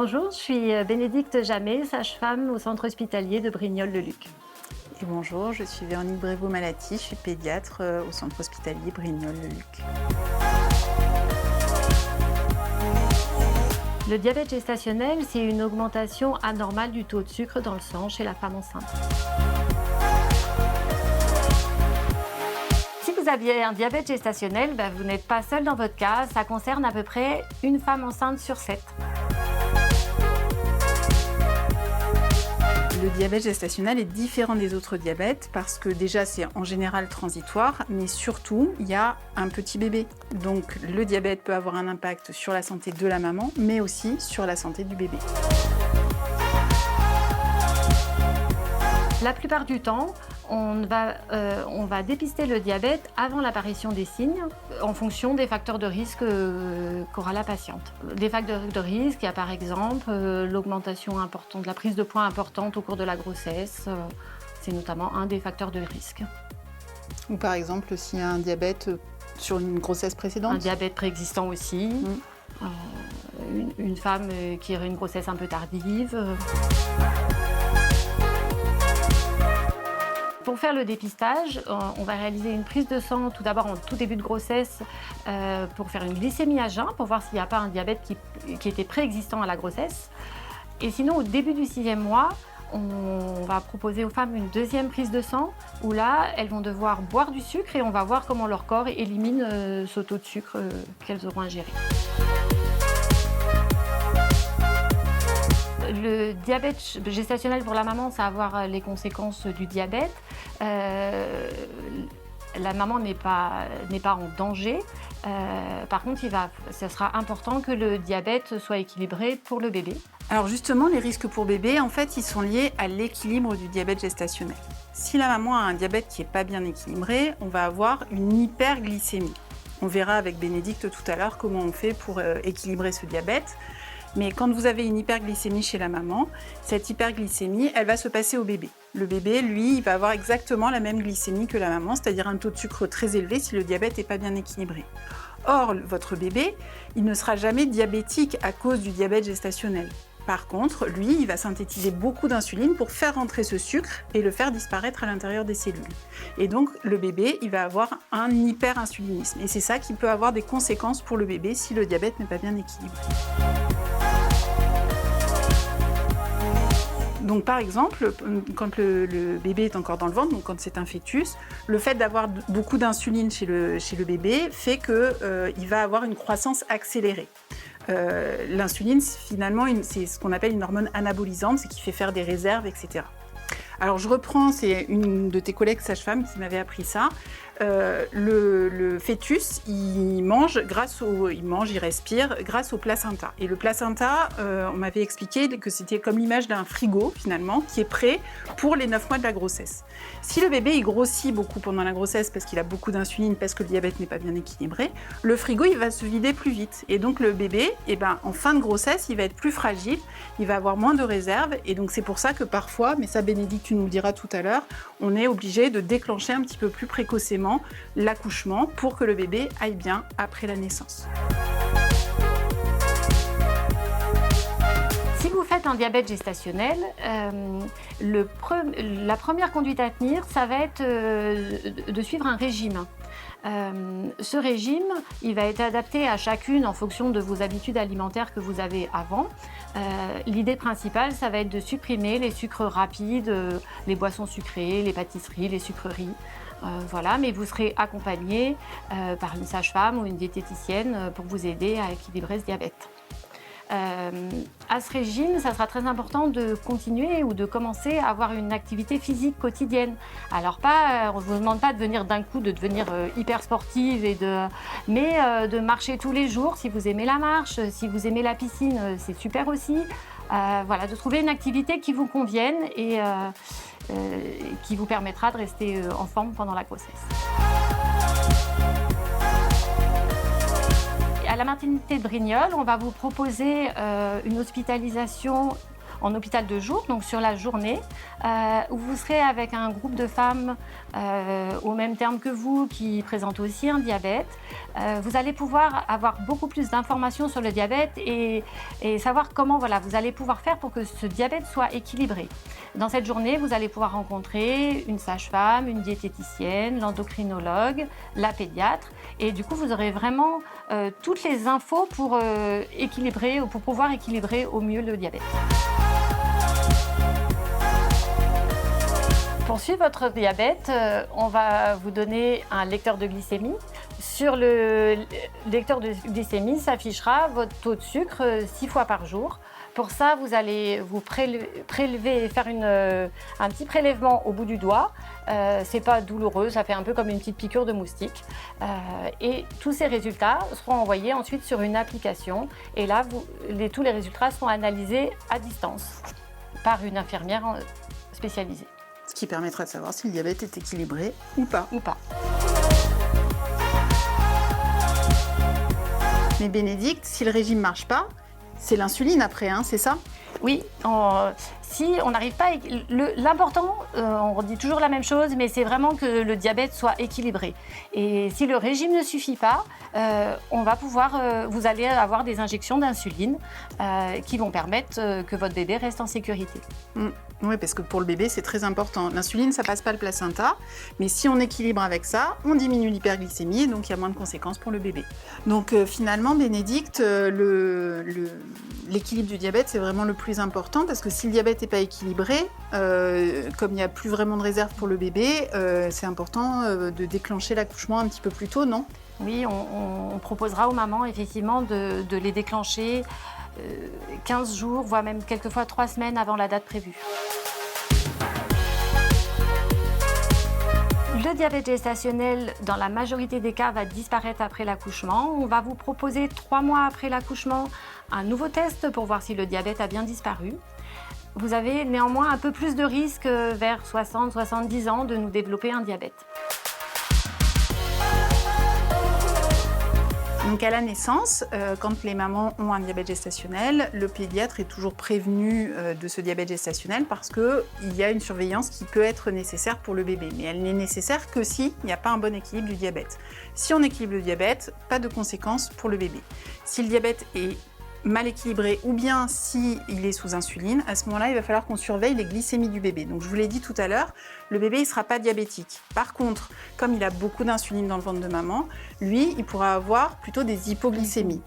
Bonjour, je suis Bénédicte Jamet, sage-femme au centre hospitalier de Brignoles-le-Luc. Et bonjour, je suis Véronique Brévaux-Malati, je suis pédiatre au centre hospitalier Brignoles-le-Luc. Le diabète gestationnel, c'est une augmentation anormale du taux de sucre dans le sang chez la femme enceinte. Si vous aviez un diabète gestationnel, vous n'êtes pas seul dans votre cas, ça concerne à peu près une femme enceinte sur 7. Le diabète gestationnel est différent des autres diabètes parce que déjà c'est en général transitoire, mais surtout il y a un petit bébé. Donc le diabète peut avoir un impact sur la santé de la maman, mais aussi sur la santé du bébé. La plupart du temps, on va dépister le diabète avant l'apparition des signes en fonction des facteurs de risque qu'aura la patiente. Des facteurs de risque, il y a par exemple l'augmentation importante, la prise de poids importante au cours de la grossesse. C'est notamment un des facteurs de risque. Ou par exemple s'il y a un diabète sur une grossesse précédente. Un diabète préexistant aussi. Une femme qui aurait une grossesse un peu tardive. Pour faire le dépistage, on va réaliser une prise de sang tout d'abord en tout début de grossesse pour faire une glycémie à jeun, pour voir s'il n'y a pas un diabète qui était préexistant à la grossesse. Et sinon, au début du 6e mois, on va proposer aux femmes une deuxième prise de sang où là, elles vont devoir boire du sucre et on va voir comment leur corps élimine ce taux de sucre qu'elles auront ingéré. Le diabète gestationnel pour la maman, ça va avoir les conséquences du diabète. La maman n'est pas en danger. Par contre, ça sera important que le diabète soit équilibré pour le bébé. Alors justement, les risques pour bébé, en fait, ils sont liés à l'équilibre du diabète gestationnel. Si la maman a un diabète qui n'est pas bien équilibré, on va avoir une hyperglycémie. On verra avec Bénédicte tout à l'heure comment on fait pour équilibrer ce diabète. Mais quand vous avez une hyperglycémie chez la maman, cette hyperglycémie, elle va se passer au bébé. Le bébé, lui, il va avoir exactement la même glycémie que la maman, c'est-à-dire un taux de sucre très élevé si le diabète n'est pas bien équilibré. Or, votre bébé, il ne sera jamais diabétique à cause du diabète gestationnel. Par contre, lui, il va synthétiser beaucoup d'insuline pour faire rentrer ce sucre et le faire disparaître à l'intérieur des cellules. Et donc, le bébé, il va avoir un hyperinsulinisme. Et c'est ça qui peut avoir des conséquences pour le bébé si le diabète n'est pas bien équilibré. Donc par exemple, quand le bébé est encore dans le ventre, donc quand c'est un fœtus, le fait d'avoir beaucoup d'insuline chez le bébé fait qu'il va avoir une croissance accélérée. L'insuline, finalement, c'est ce qu'on appelle une hormone anabolisante, c'est qui fait faire des réserves, etc. Alors je reprends, c'est une de tes collègues sages-femmes qui m'avait appris ça. Le fœtus, il respire grâce au placenta. Et le placenta, on m'avait expliqué que c'était comme l'image d'un frigo, finalement, qui est prêt pour les 9 mois de la grossesse. Si le bébé, il grossit beaucoup pendant la grossesse parce qu'il a beaucoup d'insuline, parce que le diabète n'est pas bien équilibré, le frigo, il va se vider plus vite. Et donc le bébé, en fin de grossesse, il va être plus fragile, il va avoir moins de réserves. Et donc c'est pour ça que parfois, mais ça Bénédicte, tu nous le diras tout à l'heure, on est obligé de déclencher un petit peu plus précocement l'accouchement pour que le bébé aille bien après la naissance. Si vous faites un diabète gestationnel, la première conduite à tenir, ça va être de suivre un régime. Ce régime, il va être adapté à chacune en fonction de vos habitudes alimentaires que vous avez avant. L'idée principale, ça va être de supprimer les sucres rapides, les boissons sucrées, les pâtisseries, les sucreries. Voilà, mais vous serez accompagné par une sage-femme ou une diététicienne pour vous aider à équilibrer ce diabète. À ce régime, ça sera très important de continuer ou de commencer à avoir une activité physique quotidienne. Alors on ne vous demande pas de venir d'un coup, de devenir hyper sportive, mais de marcher tous les jours si vous aimez la marche, si vous aimez la piscine, c'est super aussi. Voilà, de trouver une activité qui vous convienne et qui vous permettra de rester en forme pendant la grossesse. À la maternité de Brignoles, on va vous proposer une hospitalisation en hôpital de jour, donc sur la journée, où vous serez avec un groupe de femmes au même terme que vous qui présentent aussi un diabète. Vous allez pouvoir avoir beaucoup plus d'informations sur le diabète et savoir comment vous allez pouvoir faire pour que ce diabète soit équilibré. Dans cette journée, vous allez pouvoir rencontrer une sage-femme, une diététicienne, l'endocrinologue, la pédiatre. Et du coup, vous aurez vraiment toutes les infos pour pouvoir équilibrer au mieux le diabète. Pour suivre votre diabète, on va vous donner un lecteur de glycémie. Sur le lecteur de glycémie s'affichera votre taux de sucre 6 fois par jour. Pour ça, vous allez vous prélever et faire un petit prélèvement au bout du doigt. C'est pas douloureux, ça fait un peu comme une petite piqûre de moustique. Et tous ces résultats seront envoyés ensuite sur une application. Et là, tous les résultats seront analysés à distance par une infirmière spécialisée. Ce qui permettra de savoir si le diabète est équilibré ou pas. Mais Bénédicte, si le régime ne marche pas, c'est l'insuline après, hein, c'est ça? Oui, si on n'arrive pas... L'important, on dit toujours la même chose, mais c'est vraiment que le diabète soit équilibré. Et si le régime ne suffit pas, vous allez avoir des injections d'insuline qui vont permettre que votre bébé reste en sécurité. Oui, parce que pour le bébé, c'est très important. L'insuline, ça passe pas le placenta, mais si on équilibre avec ça, on diminue l'hyperglycémie, donc il y a moins de conséquences pour le bébé. Donc finalement, Bénédicte, l'équilibre du diabète, c'est vraiment le plus important, parce que si le diabète n'est pas équilibré, comme il n'y a plus vraiment de réserve pour le bébé, c'est important de déclencher l'accouchement un petit peu plus tôt, non? Oui, on proposera aux mamans effectivement de les déclencher 15 jours, voire même quelquefois 3 semaines avant la date prévue. Le diabète gestationnel, dans la majorité des cas, va disparaître après l'accouchement. On va vous proposer 3 mois après l'accouchement un nouveau test pour voir si le diabète a bien disparu. Vous avez néanmoins un peu plus de risque vers 60-70 ans de nous développer un diabète. Donc à la naissance, quand les mamans ont un diabète gestationnel, le pédiatre est toujours prévenu de ce diabète gestationnel parce qu'il y a une surveillance qui peut être nécessaire pour le bébé. Mais elle n'est nécessaire que s'il n'y a pas un bon équilibre du diabète. Si on équilibre le diabète, pas de conséquences pour le bébé. Si le diabète est mal équilibré ou bien s'il est sous insuline, à ce moment-là, il va falloir qu'on surveille les glycémies du bébé. Donc je vous l'ai dit tout à l'heure, le bébé ne sera pas diabétique. Par contre, comme il a beaucoup d'insuline dans le ventre de maman, lui, il pourra avoir plutôt des hypoglycémies.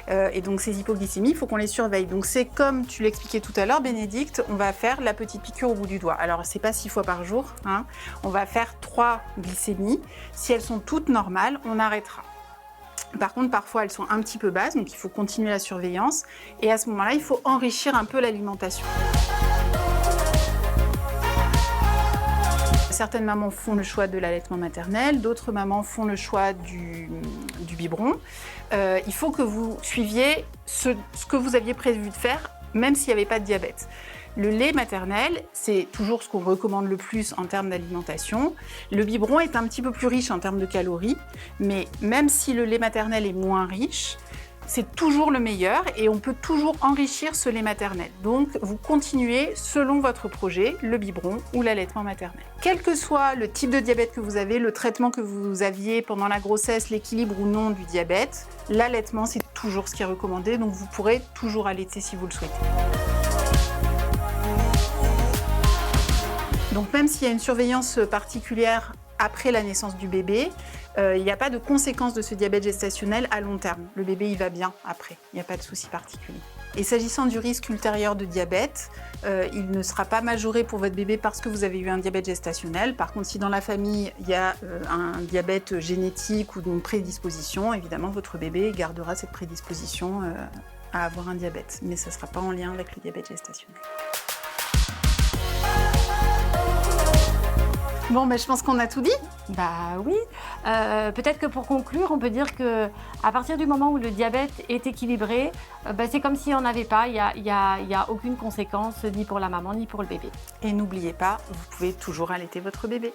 Et donc ces hypoglycémies, il faut qu'on les surveille. Donc c'est comme tu l'expliquais tout à l'heure, Bénédicte, on va faire la petite piqûre au bout du doigt. Alors c'est pas 6 fois par jour, hein. On va faire 3 glycémies. Si elles sont toutes normales, on arrêtera. Par contre, parfois, elles sont un petit peu basses, donc il faut continuer la surveillance. Et à ce moment-là, il faut enrichir un peu l'alimentation. Certaines mamans font le choix de l'allaitement maternel, d'autres mamans font le choix du biberon. Il faut que vous suiviez ce que vous aviez prévu de faire, même s'il n'y avait pas de diabète. Le lait maternel, c'est toujours ce qu'on recommande le plus en termes d'alimentation. Le biberon est un petit peu plus riche en termes de calories, mais même si le lait maternel est moins riche, c'est toujours le meilleur et on peut toujours enrichir ce lait maternel. Donc, vous continuez selon votre projet, le biberon ou l'allaitement maternel. Quel que soit le type de diabète que vous avez, le traitement que vous aviez pendant la grossesse, l'équilibre ou non du diabète, l'allaitement, c'est toujours ce qui est recommandé, donc vous pourrez toujours allaiter si vous le souhaitez. Donc même s'il y a une surveillance particulière après la naissance du bébé, il n'y a pas de conséquences de ce diabète gestationnel à long terme. Le bébé, il va bien après, il n'y a pas de souci particulier. Et s'agissant du risque ultérieur de diabète, il ne sera pas majoré pour votre bébé parce que vous avez eu un diabète gestationnel. Par contre, si dans la famille, il y a un diabète génétique ou une prédisposition, évidemment, votre bébé gardera cette prédisposition à avoir un diabète. Mais ça ne sera pas en lien avec le diabète gestationnel. Bon, je pense qu'on a tout dit. Bah oui. Peut-être que pour conclure, on peut dire que à partir du moment où le diabète est équilibré, c'est comme s'il n'y en avait pas. Il y a aucune conséquence ni pour la maman ni pour le bébé. Et n'oubliez pas, vous pouvez toujours allaiter votre bébé.